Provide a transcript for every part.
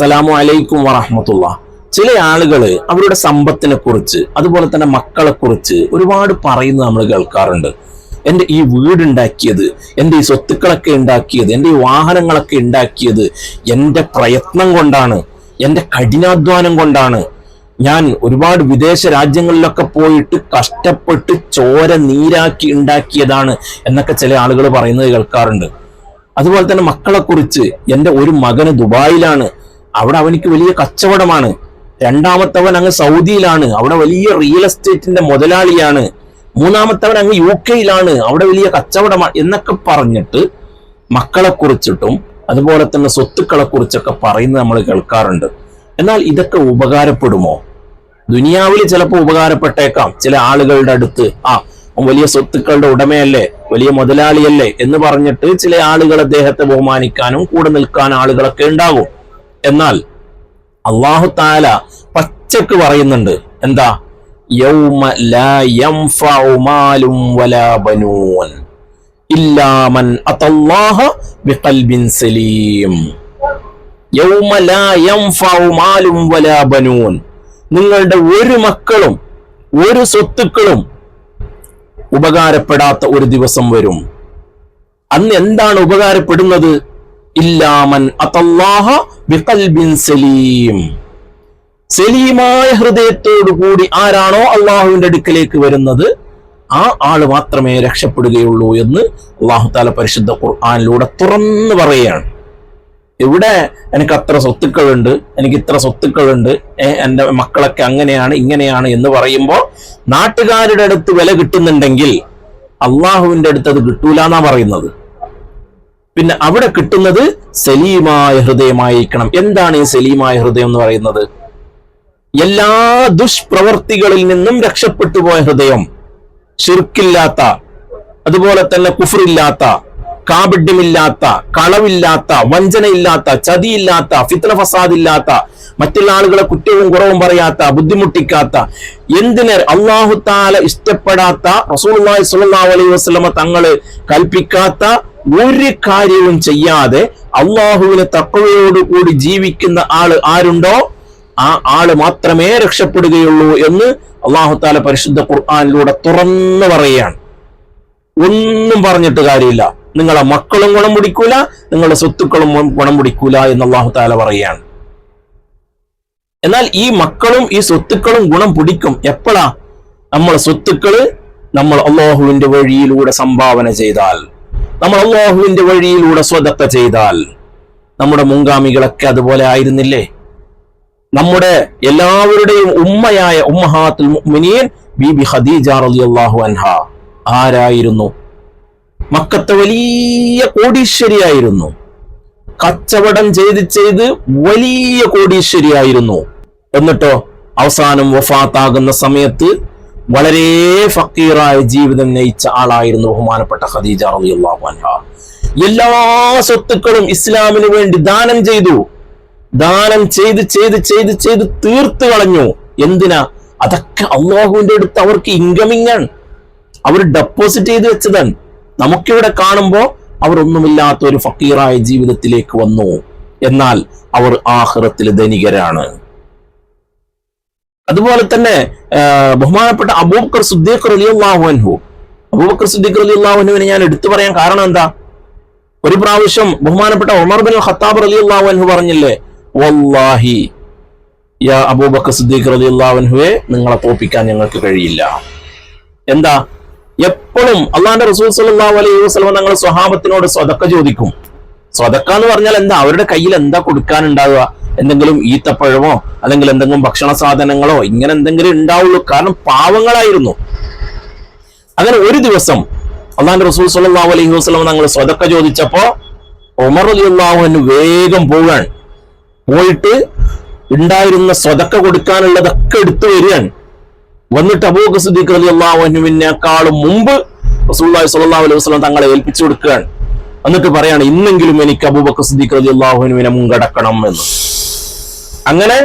അസ്സലാമു അലൈക്കും വറഹ്മത്തുള്ളാഹ്. ചില ആളുകൾ അവരുടെ സമ്പത്തിനെ കുറിച്ച് അതുപോലെ തന്നെ മക്കളെ കുറിച്ച് ഒരുപാട് പറയുന്നത് നമ്മൾ കേൾക്കാറുണ്ട്. എൻ്റെ ഈ വീടുണ്ടാക്കിയത്, എൻ്റെ ഈ സ്വത്തുക്കളൊക്കെ ഉണ്ടാക്കിയത്, എൻ്റെ ഈ വാഹനങ്ങളൊക്കെ ഉണ്ടാക്കിയത് എൻ്റെ പ്രയത്നം കൊണ്ടാണ്, എൻ്റെ കഠിനാധ്വാനം കൊണ്ടാണ്. ഞാൻ ഒരുപാട് വിദേശ രാജ്യങ്ങളിലൊക്കെ പോയിട്ട് കഷ്ടപ്പെട്ട് ചോര നീരാക്കി ഉണ്ടാക്കിയതാണ് എന്നൊക്കെ ചില ആളുകൾ പറയുന്നത് കേൾക്കാറുണ്ട്. അതുപോലെ തന്നെ മക്കളെ കുറിച്ച്, എൻ്റെ ഒരു മകന് ദുബായിലാണ്, അവിടെ അവനിക്ക് വലിയ കച്ചവടമാണ്. രണ്ടാമത്തവൻ അങ്ങ് സൗദിയിലാണ്, അവിടെ വലിയ റിയൽ എസ്റ്റേറ്റിന്റെ മുതലാളിയാണ്. മൂന്നാമത്തവൻ അങ്ങ് UK-യിലാണ്, അവിടെ വലിയ കച്ചവടമാണ് എന്നൊക്കെ പറഞ്ഞിട്ട് മക്കളെ കുറിച്ചിട്ടും അതുപോലെ തന്നെ സ്വത്തുക്കളെ കുറിച്ചൊക്കെ പറയുന്നത് നമ്മൾ കേൾക്കാറുണ്ട്. എന്നാൽ ഇതൊക്കെ ഉപകാരപ്പെടുമോ? ദുനിയാവിൽ ചിലപ്പോൾ ഉപകാരപ്പെട്ടേക്കാം. ചില ആളുകളുടെ അടുത്ത് വലിയ സ്വത്തുക്കളുടെ ഉടമയല്ലേ, വലിയ മുതലാളിയല്ലേ എന്ന് പറഞ്ഞിട്ട് ചില ആളുകൾ അദ്ദേഹത്തെ ബഹുമാനിക്കാനും കൂടെ നിൽക്കാൻ ആളുകളൊക്കെ ഉണ്ടാകും. എന്നാൽ അല്ലാഹു തആല പച്ചക്ക് പറയുന്നുണ്ട്, എന്താ? യൗമ ലാ യൻഫഉ മാലും വലാ ബനൂൻ ഇല്ലാ മൻ അതല്ലാഹ ബിഖൽബിൻ സലീം. യൗമ ലാ യൻഫഉ മാലും വലാ ബനൂൻ, നിങ്ങളുടെ ഒരു മക്കളും ഒരു സ്വത്തുക്കളും ഉപകാരപ്പെടാത്ത ഒരു ദിവസം വരും. അന്ന് എന്താണ് ഉപകാരപ്പെടുന്നത്? ഇല്ലാ മൻ അതല്ലാഹ ബിഖൽബിൻ സലീം, സലീമായ ഹൃദയത്തോടു കൂടി ആരാണോ അള്ളാഹുവിന്റെ അടുക്കലേക്ക് വരുന്നത് ആ ആള് മാത്രമേ രക്ഷപ്പെടുകയുള്ളൂ എന്ന് അല്ലാഹു തആല പരിശുദ്ധ ഖുർആനിലൂടെ തുറന്നു പറയുകയാണ്. ഇവിടെ എനിക്ക് അത്ര സ്വത്തുക്കളുണ്ട്, എനിക്ക് ഇത്ര സ്വത്തുക്കളുണ്ട്, എൻ്റെ മക്കളൊക്കെ അങ്ങനെയാണ് ഇങ്ങനെയാണ് എന്ന് പറയുമ്പോൾ നാട്ടുകാരുടെ അടുത്ത് വില കിട്ടുന്നുണ്ടെങ്കിൽ അള്ളാഹുവിന്റെ അടുത്ത് അത് കിട്ടൂല എന്നാ പറയുന്നത്. പിന്നെ അവിടെ കിട്ടുന്നത് സലീമായ ഹൃദയമായിരിക്കണം. എന്താണ് ഈ സലീമായ ഹൃദയം എന്ന് പറയുന്നത്? എല്ലാ ദുഷ്പ്രവർത്തികളിൽ നിന്നും രക്ഷപ്പെട്ടു പോയ ഹൃദയം, ശിർക്കില്ലാത്ത, അതുപോലെ തന്നെ കുഫ്റില്ലാത്ത, കാപഢ്യമില്ലാത്ത, കളവില്ലാത്ത, വഞ്ചനയില്ലാത്ത, ചതിയില്ലാത്ത, ഫിത്ന ഫസാദില്ലാത്ത, മറ്റുള്ള ആളുകളെ കുറ്റവും കുറവും പറയാത്ത, ബുദ്ധിമുട്ടിക്കാത്ത, എന്തിന് അല്ലാഹു തആല ഇഷ്ടപ്പെടാത്ത, റസൂലുള്ളാഹി സ്വല്ലല്ലാഹു അലൈഹി വസല്ലമ തങ്ങള് കൽപ്പിക്കാത്ത ഒരു കാര്യവും ചെയ്യാതെ അള്ളാഹുവിനെ തഖ്വയോടുകൂടി ജീവിക്കുന്ന ആള് ആരുണ്ടോ ആ ആള് മാത്രമേ രക്ഷപ്പെടുകയുള്ളൂ എന്ന് അല്ലാഹു തആല പരിശുദ്ധ ഖുർആനിലൂടെ തുറന്നു പറയുകയാണ്. ഒന്നും പറഞ്ഞിട്ട് കാര്യമില്ല. നിങ്ങളെ മക്കളും ഗുണം പിടിക്കൂല, നിങ്ങളുടെ സ്വത്തുക്കളും ഗുണം പിടിക്കൂല എന്ന് അല്ലാഹു തആല പറയുകയാണ്. എന്നാൽ ഈ മക്കളും ഈ സ്വത്തുക്കളും ഗുണം പിടിക്കും എപ്പോഴാ? നമ്മളെ സ്വത്തുക്കള് നമ്മൾ അല്ലാഹുവിന്റെ വഴിയിലൂടെ സംഭാവന ചെയ്താൽ, നമ്മൾ അല്ലാഹുവിന്റെ വഴിയിലൂടെ സ്വതക്ക ചെയ്താൽ. നമ്മുടെ മുൻഗാമികളൊക്കെ അതുപോലെ ആയിരുന്നില്ലേ? നമ്മുടെ എല്ലാവരുടെയും ഉമ്മയായ ഉമ്മഹാത്തുൽ മുഅ്മിനീൻ ബീബി ഖദീജ റളിയല്ലാഹു അൻഹ ആരായിരുന്നു? മക്കത്തെ വലിയ കോടീശ്വരിയായിരുന്നു. കച്ചവടം ചെയ്ത് വലിയ കോടീശ്വരിയായിരുന്നു. എന്നിട്ടോ അവസാനം വഫാത്താകുന്ന സമയത്ത് വളരെ ഫക്കീറായ ജീവിതം നയിച്ച ആളായിരുന്നു ബഹുമാനപ്പെട്ട ഖദീജ റളിയല്ലാഹു അൻഹ. എല്ലാ സ്വത്തുക്കളും ഇസ്ലാമിന് വേണ്ടി ദാനം ചെയ്തു. ദാനം ചെയ്ത് തീർത്തു കളഞ്ഞു. എന്തിനാ? അതൊക്കെ അല്ലാഹുവിന്റെ അടുത്ത് അവർക്ക് ഇൻകമിങ് ആണ്, അവർ ഡെപ്പോസിറ്റ് ചെയ്ത് വെച്ചതാണ്. നമുക്കിവിടെ കാണുമ്പോൾ അവർ ഒന്നുമില്ലാത്ത ഒരു ഫക്കീറായ ജീവിതത്തിലേക്ക് വന്നു. എന്നാൽ അവർ ആഖിറത്തിൽ ധനികരാണ്. അതുപോലെ തന്നെ ബഹുമാനപ്പെട്ട അബൂബക്കർ സിദ്ദീഖ് റളിയല്ലാഹു അൻഹു, അബൂബക്കർ സിദ്ദീഖ് റളിയല്ലാഹു അൻഹുവിനെ ഞാൻ എടുത്തു പറയാൻ കാരണം എന്താ? ഒരു പ്രാവശ്യം ബഹുമാനപ്പെട്ട ഉമർ ബിൻ ഖത്താബ് റളിയല്ലാഹു അൻഹു പറഞ്ഞില്ലേ, വല്ലാഹി യാ അബൂബക്കർ സിദ്ദീഖ് റളിയല്ലാഹു അൻഹുവേ, നിങ്ങളെ തോൽപ്പിക്കാൻ ഞങ്ങൾക്ക് കഴിയില്ല. എന്താ? എപ്പോഴും അള്ളാഹുവിന്റെ റസൂൽ സ്വല്ലല്ലാഹു അലൈഹി വസല്ലം തങ്ങൾ സ്വഹാബത്തിനോട് സ്വതക്ക ചോദിക്കും. സ്വതക്ക എന്ന് പറഞ്ഞാൽ എന്താ? അവരുടെ കയ്യിൽ എന്താ കൊടുക്കാനുണ്ടാവുക? എന്തെങ്കിലും ഈത്തപ്പഴമോ അല്ലെങ്കിൽ എന്തെങ്കിലും ഭക്ഷണ സാധനങ്ങളോ ഇങ്ങനെ എന്തെങ്കിലും ഉണ്ടാവുള്ളൂ. കാരണം പാവങ്ങളായിരുന്നു. അങ്ങനെ ഒരു ദിവസം അള്ളാഹുവിന്റെ റസൂൽ സ്വല്ലല്ലാഹു അലൈഹി വസല്ലം തങ്ങൾ സ്വതക്ക ചോദിച്ചപ്പോ ഉമർ റളിയല്ലാഹു അൻഹു വേഗം പോയിട്ട് ഉണ്ടായിരുന്ന സ്വതക്ക കൊടുക്കാനുള്ളതൊക്കെ എടുത്തു വരികയാണ്. വന്നിട്ട് അബൂബക്കർ സിദ്ദീഖ് റളിയല്ലാഹു അൻഹുവിനേക്കാളും മുമ്പ് റസൂലുള്ളാഹി സ്വല്ലല്ലാഹു അലൈഹി വസല്ലം തങ്ങളെ ഏൽപ്പിച്ചു കൊടുക്കുകയാണ്. എന്നിട്ട് പറയാണ്, ഇന്നെങ്കിലും എനിക്ക് അബൂബക്കർ സിദ്ദീഖ് റളിയല്ലാഹു അൻഹുവിനെ മുൻകടക്കണം എന്ന്. അങ്ങനെ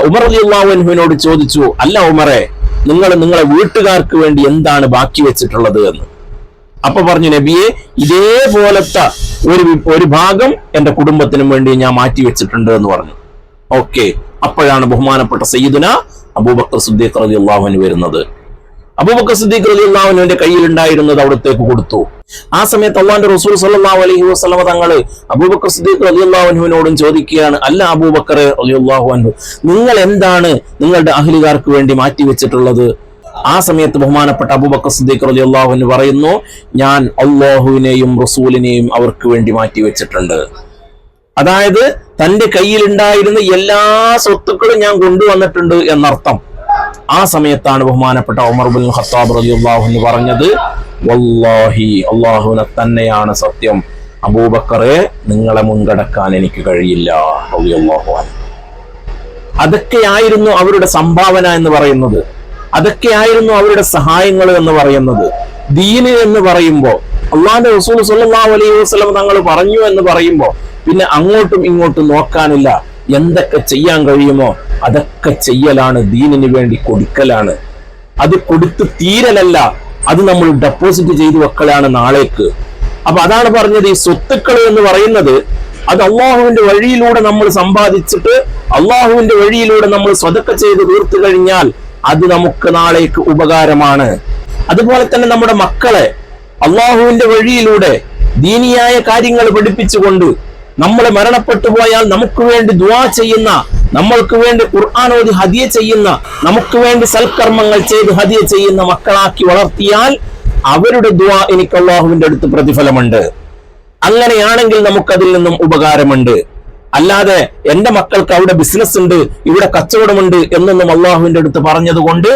ഉമർ റളിയല്ലാഹു അൻഹുവിനോട് ചോദിച്ചു, അല്ല ഉമറെ, നിങ്ങളെ വീട്ടുകാർക്ക് വേണ്ടി എന്താണ് ബാക്കി വെച്ചിട്ടുള്ളത് എന്ന്. അപ്പൊ പറഞ്ഞു, നബിയെ, ഇതേപോലത്തെ ഒരു ഭാഗം എന്റെ കുടുംബത്തിനും വേണ്ടി ഞാൻ മാറ്റി വെച്ചിട്ടുണ്ട് എന്ന് പറഞ്ഞു. ഓക്കെ, അപ്പോഴാണ് ബഹുമാനപ്പെട്ട സയ്യിദുന അബൂബക്കർ സിദ്ദീഖ് റളിയല്ലാഹു അൻഹു വരുന്നത്. അബൂബക്കർ സിദ്ദീഖ് റളിയല്ലാഹു അൻഹുവിന്റെ കയ്യിലുണ്ടായിരുന്നത് അവിടത്തേക്ക് കൊടുത്തു. ആ സമയത്ത് അല്ലാഹുവിന്റെ റസൂൽ സ്വല്ലല്ലാഹു അലൈഹി വസല്ലമ തങ്ങള് അബൂബക്കർ സിദ്ദീഖ് റളിയല്ലാഹു അൻഹുവിനോടും ചോദിക്കുകയാണ്, അല്ല അബൂബക്കർ റളിയല്ലാഹു അൻഹു, നിങ്ങൾ എന്താണ് നിങ്ങളുടെ അഹ്ലുകാർക്ക് വേണ്ടി മാറ്റിവെച്ചിട്ടുള്ളത്? ആ സമയത്ത് ബഹുമാനപ്പെട്ട അബൂബക്കർ സിദ്ദീഖ് റളിയല്ലാഹു അൻഹു പറയുന്നു, ഞാൻ അല്ലാഹുവിനെയും റസൂലിനെയും അവർക്ക് വേണ്ടി മാറ്റിവെച്ചിട്ടുണ്ട്. അതായത് തന്റെ കയ്യിലുണ്ടായിരുന്ന എല്ലാ സ്വത്തുക്കളും ഞാൻ കൊണ്ടുവന്നിട്ടുണ്ട് എന്നർത്ഥം. ആ സമയത്താണ് ബഹുമാനപ്പെട്ട ഉമർ ഇബ്നുൽ ഖത്താബ് റളിയല്ലാഹു അൻഹു പറഞ്ഞത്, വല്ലാഹി, അല്ലാഹുവിനെ തന്നെയാണ് സത്യം, അബൂബക്കറെ നിങ്ങളെ മുൻകടക്കാൻ എനിക്ക് കഴിയില്ല റളിയല്ലാഹു അൻഹു. അതൊക്കെയായിരുന്നു അവരുടെ സംഭാവന എന്ന് പറയുന്നത്, അതൊക്കെയായിരുന്നു അവരുടെ സഹായങ്ങൾ എന്ന് പറയുന്നത്. ദീന് എന്ന് പറയുമ്പോൾ, അല്ലാഹുവിന്റെ റസൂൽ സ്വല്ലല്ലാഹു അലൈഹി വസല്ലം തങ്ങൾ പറഞ്ഞു എന്ന് പറയുമ്പോൾ പിന്നെ അങ്ങോട്ടും ഇങ്ങോട്ടും നോക്കാനില്ല. എന്തൊക്കെ ചെയ്യാൻ കഴിയുമോ അതൊക്കെ ചെയ്യലാണ്, ദീനിന് വേണ്ടി കൊടുക്കലാണ്. അത് കൊടുത്ത് തീരലല്ല, അത് നമ്മൾ ഡെപ്പോസിറ്റ് ചെയ്തു വെക്കലാണ് നാളേക്ക്. അപ്പൊ അതാണ് പറഞ്ഞത്, ഈ സ്വത്തുക്കൾ എന്ന് പറയുന്നത് അത് അള്ളാഹുവിന്റെ വഴിയിലൂടെ നമ്മൾ സമ്പാദിച്ചിട്ട് അള്ളാഹുവിന്റെ വഴിയിലൂടെ നമ്മൾ സ്വതക്ക ചെയ്ത് തീർത്തു കഴിഞ്ഞാൽ അത് നമുക്ക് നാളേക്ക് ഉപകാരമാണ്. അതുപോലെ തന്നെ നമ്മുടെ മക്കളെ അള്ളാഹുവിന്റെ വഴിയിലൂടെ ദീനിയായ കാര്യങ്ങൾ പഠിപ്പിച്ചുകൊണ്ട് നമ്മളെ മരണപ്പെട്ടു പോയാൽ നമുക്ക് വേണ്ടി ദുആ ചെയ്യുന്ന, നമ്മൾക്ക് വേണ്ടി ഖുർആൻ ഓതി ഹദിയ ചെയ്യുന്ന, നമുക്ക് വേണ്ടി സൽക്കർമ്മങ്ങൾ ചെയ്ത് ഹദിയ ചെയ്യുന്ന മക്കളാക്കി വളർത്തിയാൽ അവരുടെ ദുആ എനിക്ക് അള്ളാഹുവിന്റെ അടുത്ത് പ്രതിഫലമുണ്ട്. അങ്ങനെയാണെങ്കിൽ നമുക്കതിൽ നിന്നും ഉപകാരമുണ്ട്. അല്ലാതെ എന്റെ മക്കൾക്ക് അവിടെ ബിസിനസ് ഉണ്ട്, ഇവിടെ കച്ചവടമുണ്ട് എന്നൊന്നും അള്ളാഹുവിന്റെ അടുത്ത് പറഞ്ഞത് കൊണ്ട്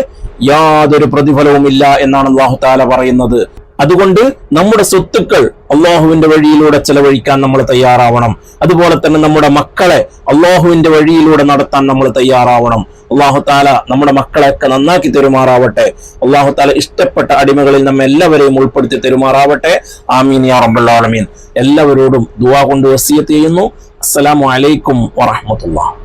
യാതൊരു പ്രതിഫലവുമില്ല എന്നാണ് അള്ളാഹു തആല പറയുന്നത്. അതുകൊണ്ട് നമ്മുടെ സ്വത്തുക്കൾ അള്ളാഹുവിന്റെ വഴിയിലൂടെ ചെലവഴിക്കാൻ നമ്മൾ തയ്യാറാവണം. അതുപോലെ തന്നെ നമ്മുടെ മക്കളെ അള്ളാഹുവിന്റെ വഴിയിലൂടെ നടത്താൻ നമ്മൾ തയ്യാറാവണം. അള്ളാഹു താല നമ്മുടെ മക്കളെയൊക്കെ നന്നാക്കി തെരുമാറാവട്ടെ. അള്ളാഹു താല ഇഷ്ടപ്പെട്ട അടിമകളിൽ നമ്മെ എല്ലാവരെയും ഉൾപ്പെടുത്തി തെരുമാറാവട്ടെ. ആമീൻ യാ റബ്ബൽ ആലമീൻ. എല്ലാവരോടും ദുആ കൊണ്ട് വസിയത്ത് ചെയ്യുന്നു. അസ്സലാമു അലൈക്കും വറഹ്മത്തുള്ളാഹി.